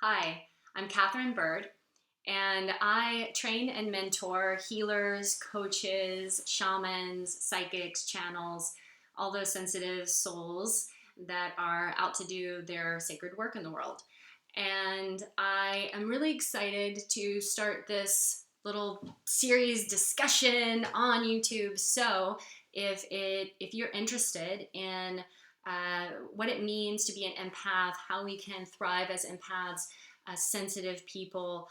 Hi, I'm Katherine Bird, and I train and mentor healers, coaches, shamans, psychics, channels, all those sensitive souls that are out to do their sacred work in the world. And I am really excited to start this little series discussion on YouTube. So if you're interested in what it means to be an empath, how we can thrive as empaths, sensitive people,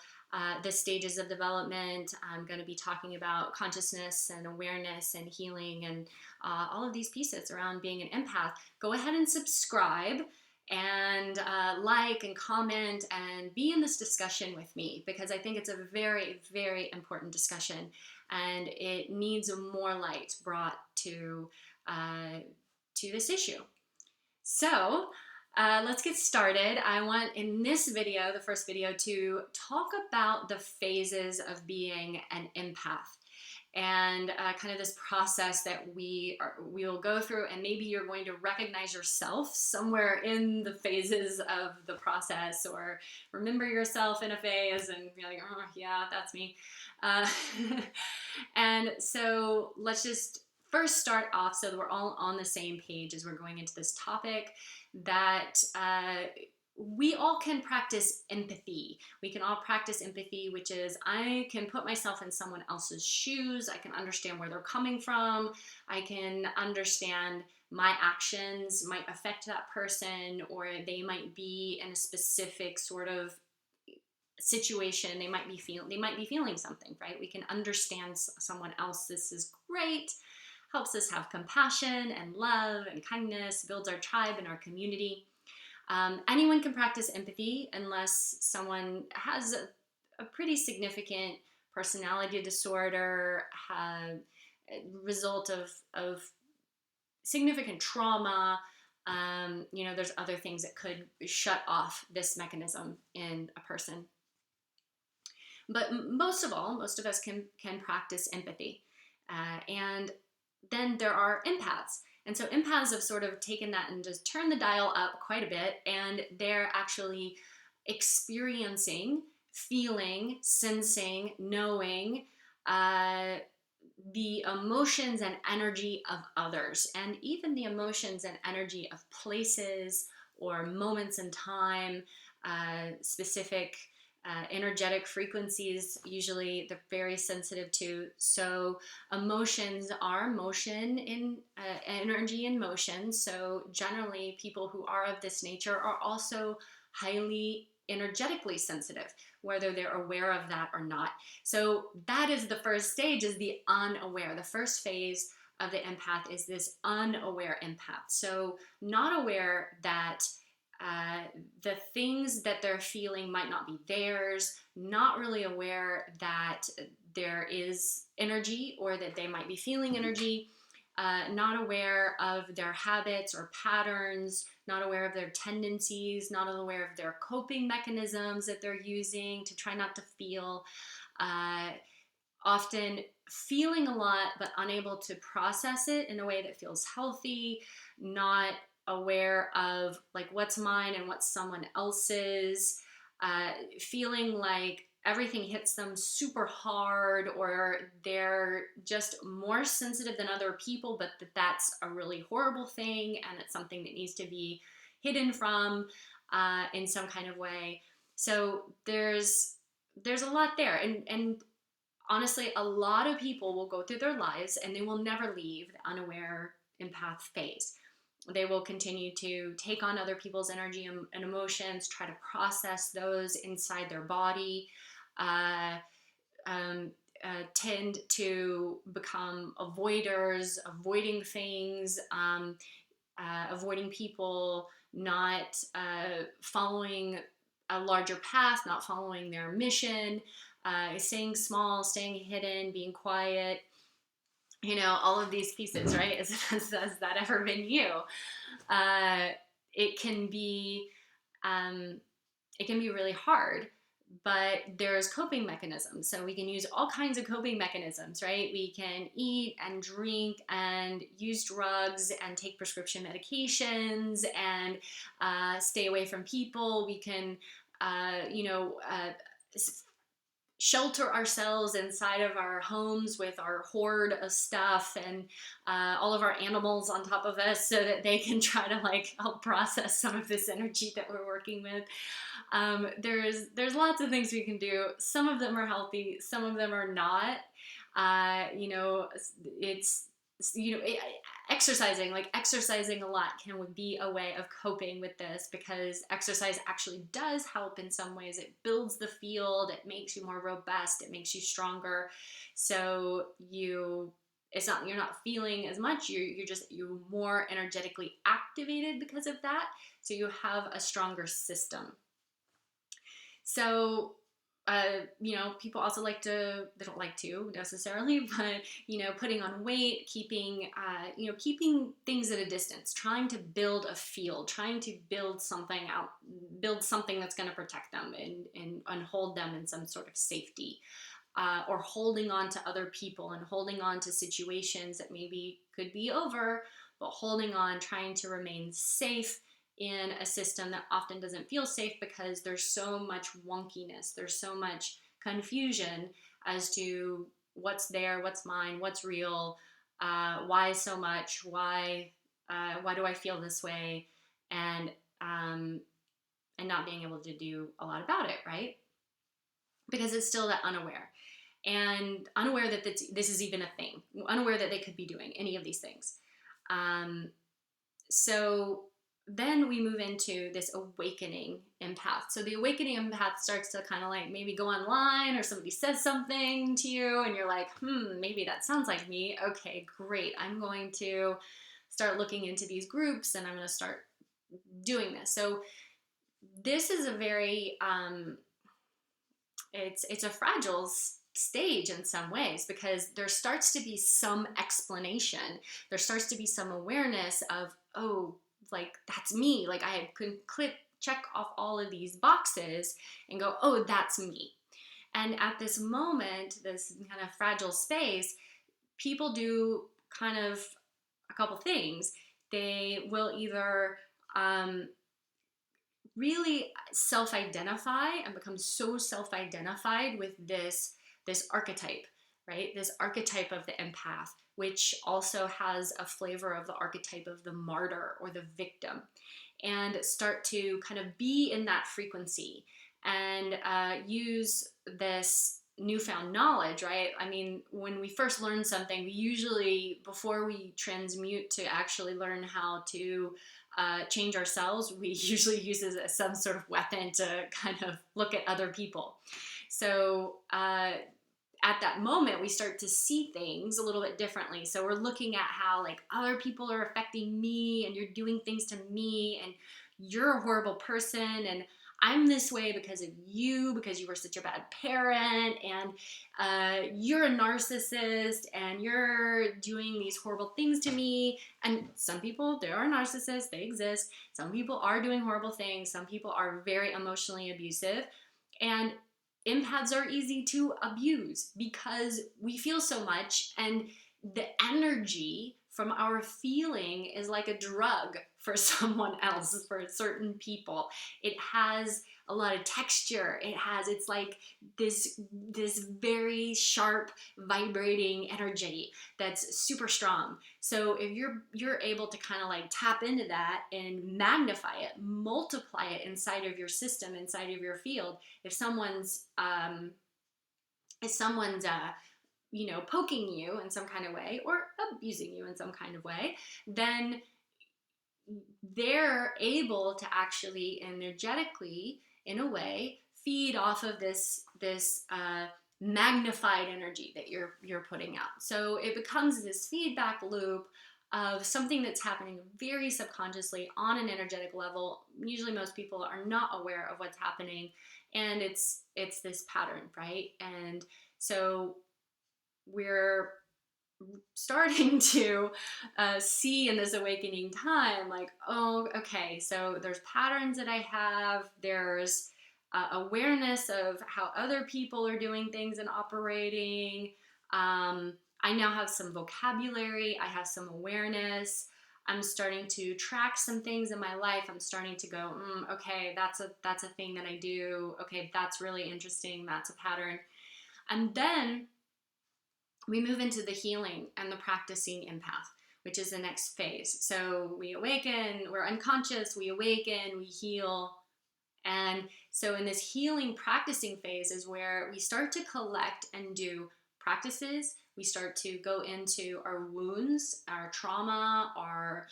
the stages of development. I'm going to be talking about consciousness and awareness and healing and all of these pieces around being an empath. Go ahead and subscribe and like and comment and be in this discussion with me, because I think it's a very, very important discussion and it needs more light brought to this issue. So let's get started. I want in this video, the first video, to talk about the phases of being an empath and kind of this process that we will go through, and maybe you're going to recognize yourself somewhere in the phases of the process, or remember yourself in a phase and be like, oh yeah, that's me. Uh, and so let's just first start off so that we're all on the same page as we're going into this topic, that we all can practice empathy. We can all practice empathy, which is I can put myself in someone else's shoes. I can understand where they're coming from. I can understand my actions might affect that person, or they might be in a specific sort of situation. They might be feeling something, right? We can understand someone else. This is great. Helps us have compassion and love and kindness, builds our tribe and our community. Anyone can practice empathy unless someone has a pretty significant personality disorder, result of significant trauma. There's other things that could shut off this mechanism in a person. But most of us can practice empathy. And then there are empaths. And so empaths have sort of taken that and just turned the dial up quite a bit, and they're actually experiencing, feeling, sensing, knowing the emotions and energy of others, and even the emotions and energy of places or moments in time, specific energetic frequencies. Usually they're very sensitive to. So emotions are motion in energy in motion. So generally people who are of this nature are also highly energetically sensitive, whether they're aware of that or not. So that is the first stage, is the unaware. The first phase of the empath is this unaware empath. So not aware that the things that they're feeling might not be theirs, not really aware that there is energy or that they might be feeling energy, not aware of their habits or patterns, not aware of their tendencies, not aware of their coping mechanisms that they're using to try not to feel, often feeling a lot but unable to process it in a way that feels healthy, not aware of like what's mine and what's someone else's, feeling like everything hits them super hard, or they're just more sensitive than other people, but that's a really horrible thing and it's something that needs to be hidden from in some kind of way. So there's a lot there, and honestly, a lot of people will go through their lives and they will never leave the unaware empath phase. They will continue to take on other people's energy and emotions, try to process those inside their body, tend to become avoiders, avoiding things, avoiding people, not following a larger path, not following their mission, staying small, staying hidden, being quiet. All of these pieces, right? Has that ever been you? It can be really hard, but there's coping mechanisms. So we can use all kinds of coping mechanisms, right? We can eat and drink and use drugs and take prescription medications and stay away from people. We can you know, shelter ourselves inside of our homes with our hoard of stuff and all of our animals on top of us so that they can try to like help process some of this energy that we're working with. There's lots of things we can do. Some of them are healthy, some of them are not. You know, it's you know it, exercising a lot can be a way of coping with this, because exercise actually does help in some ways. It builds the field, it makes you more robust, it makes you stronger. So you're not feeling as much, you're more energetically activated because of that, so you have a stronger system. So, you know, people also they don't like to necessarily, but, you know, putting on weight, keeping things at a distance, trying to build a field, trying to build something out, build something that's going to protect them and hold them in some sort of safety. Or holding on to other people and holding on to situations that maybe could be over, but holding on, trying to remain safe in a system that often doesn't feel safe because there's so much wonkiness, there's so much confusion as to what's there, what's mine, what's real, why so much, why do I feel this way, and not being able to do a lot about it, right? Because it's still that unaware. And unaware that this is even a thing, unaware that they could be doing any of these things. So then we move into this awakening empath. So the awakening empath starts to kind of like maybe go online, or somebody says something to you and you're like, maybe that sounds like me. Okay, great. I'm going to start looking into these groups and I'm going to start doing this. So this is a very, it's a fragile stage in some ways, because there starts to be some explanation, there starts to be some awareness of, oh, like that's me, like I can check off all of these boxes and go, oh, that's me. And at this moment, this kind of fragile space, people do kind of a couple things. They will either really self-identify and become so self-identified with this archetype, right? This archetype of the empath, which also has a flavor of the archetype of the martyr or the victim, and start to kind of be in that frequency and use this newfound knowledge, right? I mean, when we first learn something, we usually, before we transmute to actually learn how to change ourselves, we usually use it as some sort of weapon to kind of look at other people. So at that moment, we start to see things a little bit differently. So we're looking at how like other people are affecting me, and you're doing things to me, and you're a horrible person, and I'm this way because of you, because you were such a bad parent, and you're a narcissist, and you're doing these horrible things to me. And some people, there are narcissists, they exist. Some people are doing horrible things. Some people are very emotionally abusive. And empaths are easy to abuse because we feel so much, and the energy from our feeling is like a drug for someone else, for certain people. It has a lot of texture. It's like this very sharp vibrating energy that's super strong. So if you're able to kind of like tap into that and magnify it, multiply it inside of your system, inside of your field. If someone's poking you in some kind of way, or abusing you in some kind of way, then they're able to actually energetically, in a way, feed off of this magnified energy that you're putting out. So it becomes this feedback loop of something that's happening very subconsciously on an energetic level. Usually most people are not aware of what's happening, and it's this pattern, right? And so we're starting to see in this awakening time, like, oh, okay, so there's patterns that I have, there's awareness of how other people are doing things and operating. I now have some vocabulary, I have some awareness. I'm starting to track some things in my life. I'm starting to go, okay, that's a thing that I do. Okay, that's really interesting. That's a pattern. And then we move into the healing and the practicing empath, which is the next phase. So we awaken, we're unconscious, we awaken, we heal. And so in this healing practicing phase is where we start to collect and do practices. We start to go into our wounds, our trauma, our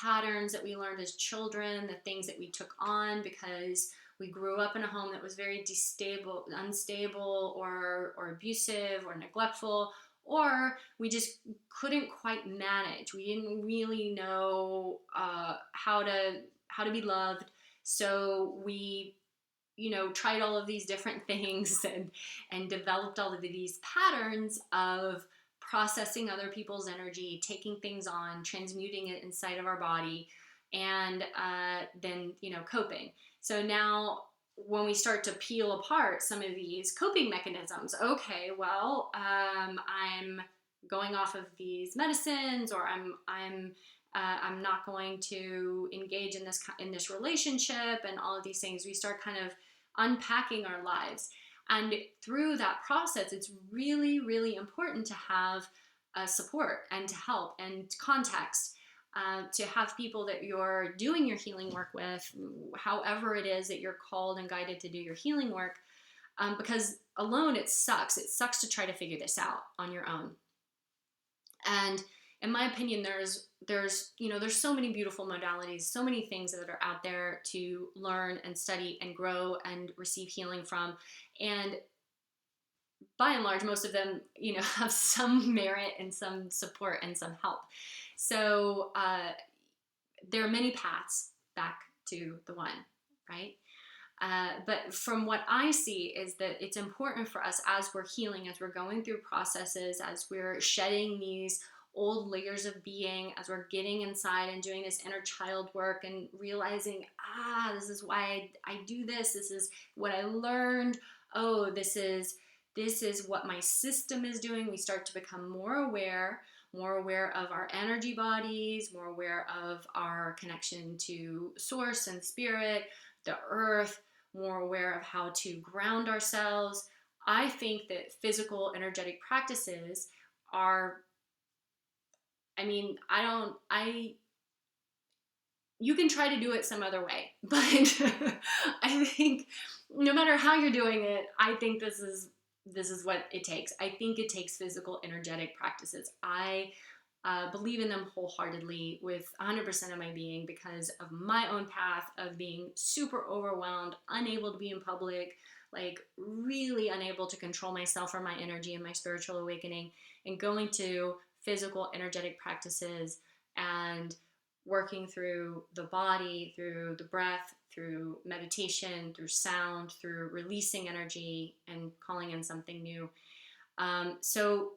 patterns that we learned as children, the things that we took on because we grew up in a home that was very unstable, or abusive, or neglectful, or we just couldn't quite manage. We didn't really know how to be loved, so we tried all of these different things and developed all of these patterns of processing other people's energy, taking things on, transmuting it inside of our body, and then coping. So now when we start to peel apart some of these coping mechanisms, okay, well, I'm going off of these medicines, or I'm not going to engage in this relationship, and all of these things. We start kind of unpacking our lives, and through that process, it's really, really important to have support and to help and context. To have people that you're doing your healing work with, however it is that you're called and guided to do your healing work, because alone it sucks. It sucks to try to figure this out on your own. And in my opinion, there's so many beautiful modalities, so many things that are out there to learn and study and grow and receive healing from. And by and large, most of them, have some merit and some support and some help. So there are many paths back to the one, right? But from what I see is that it's important for us as we're healing, as we're going through processes, as we're shedding these old layers of being, as we're getting inside and doing this inner child work and realizing, this is why I do this. This is what I learned. Oh, this is what my system is doing. We start to become more aware of our energy bodies, more aware of our connection to source and spirit, the earth, more aware of how to ground ourselves. I think that physical energetic practices are, you can try to do it some other way, but I think no matter how you're doing it, I think this is what it takes. I think it takes physical energetic practices. I believe in them wholeheartedly with 100% of my being because of my own path of being super overwhelmed, unable to be in public, like really unable to control myself or my energy and my spiritual awakening, and going to physical energetic practices and working through the body, through the breath, through meditation, through sound, through releasing energy and calling in something new. So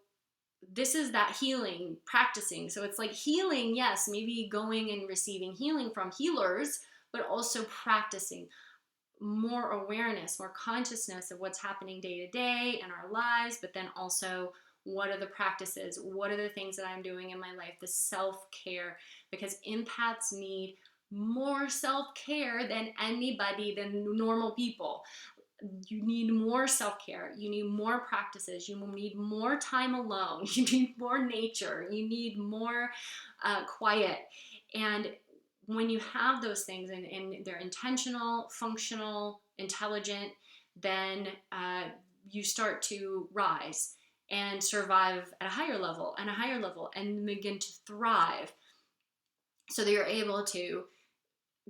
this is that healing practicing. So it's like healing, yes, maybe going and receiving healing from healers, but also practicing more awareness, more consciousness of what's happening day to day in our lives, but then also what are the practices? What are the things that I'm doing in my life? The self-care, because empaths need more self-care than normal people. You need more self-care. You need more practices. You need more time alone. You need more nature. You need more quiet. And when you have those things and they're intentional, functional, intelligent, then you start to rise and survive at a higher level and a higher level and begin to thrive so that you're able to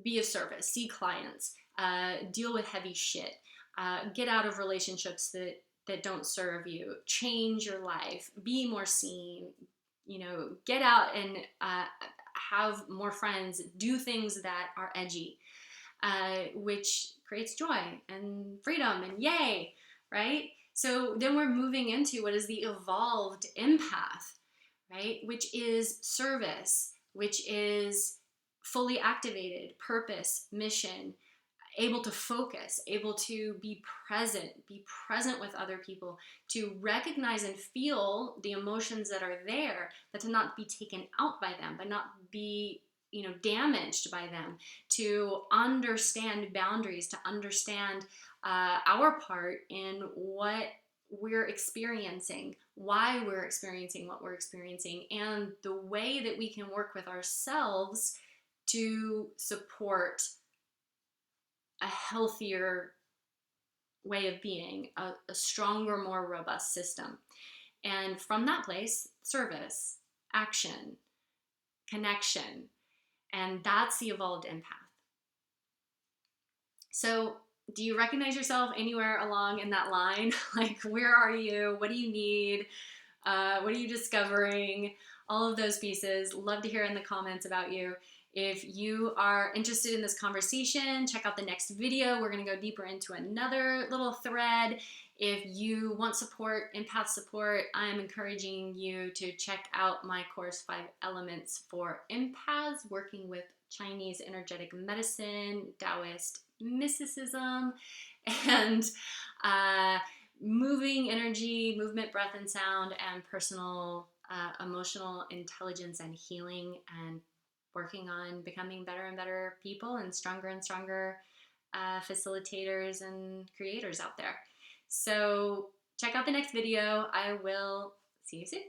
be of service, see clients, deal with heavy shit, get out of relationships that don't serve you, change your life, be more seen, get out and have more friends, do things that are edgy, which creates joy and freedom and yay, right? So then we're moving into what is the evolved empath, right? Which is service, which is fully activated, purpose, mission. able to focus, able to be present with other people, to recognize and feel the emotions that are there, but to not be taken out by them, but not be damaged by them, to understand boundaries, to understand our part in what we're experiencing, why we're experiencing what we're experiencing, and the way that we can work with ourselves to support a healthier way of being, a stronger, more robust system. And from that place, service, action, connection, and that's the evolved empath. So, do you recognize yourself anywhere along in that line? Like, where are you? What do you need? What are you discovering? All of those pieces. Love to hear in the comments about you. If you are interested in this conversation, check out the next video. We're going to go deeper into another little thread. If you want support, empath support, I'm encouraging you to check out my course, 5 Elements for Empaths, working with Chinese energetic medicine, Taoist mysticism, and moving energy, movement, breath, and sound, and personal emotional intelligence and healing, and working on becoming better and better people and stronger facilitators and creators out there. So check out the next video. I will see you soon.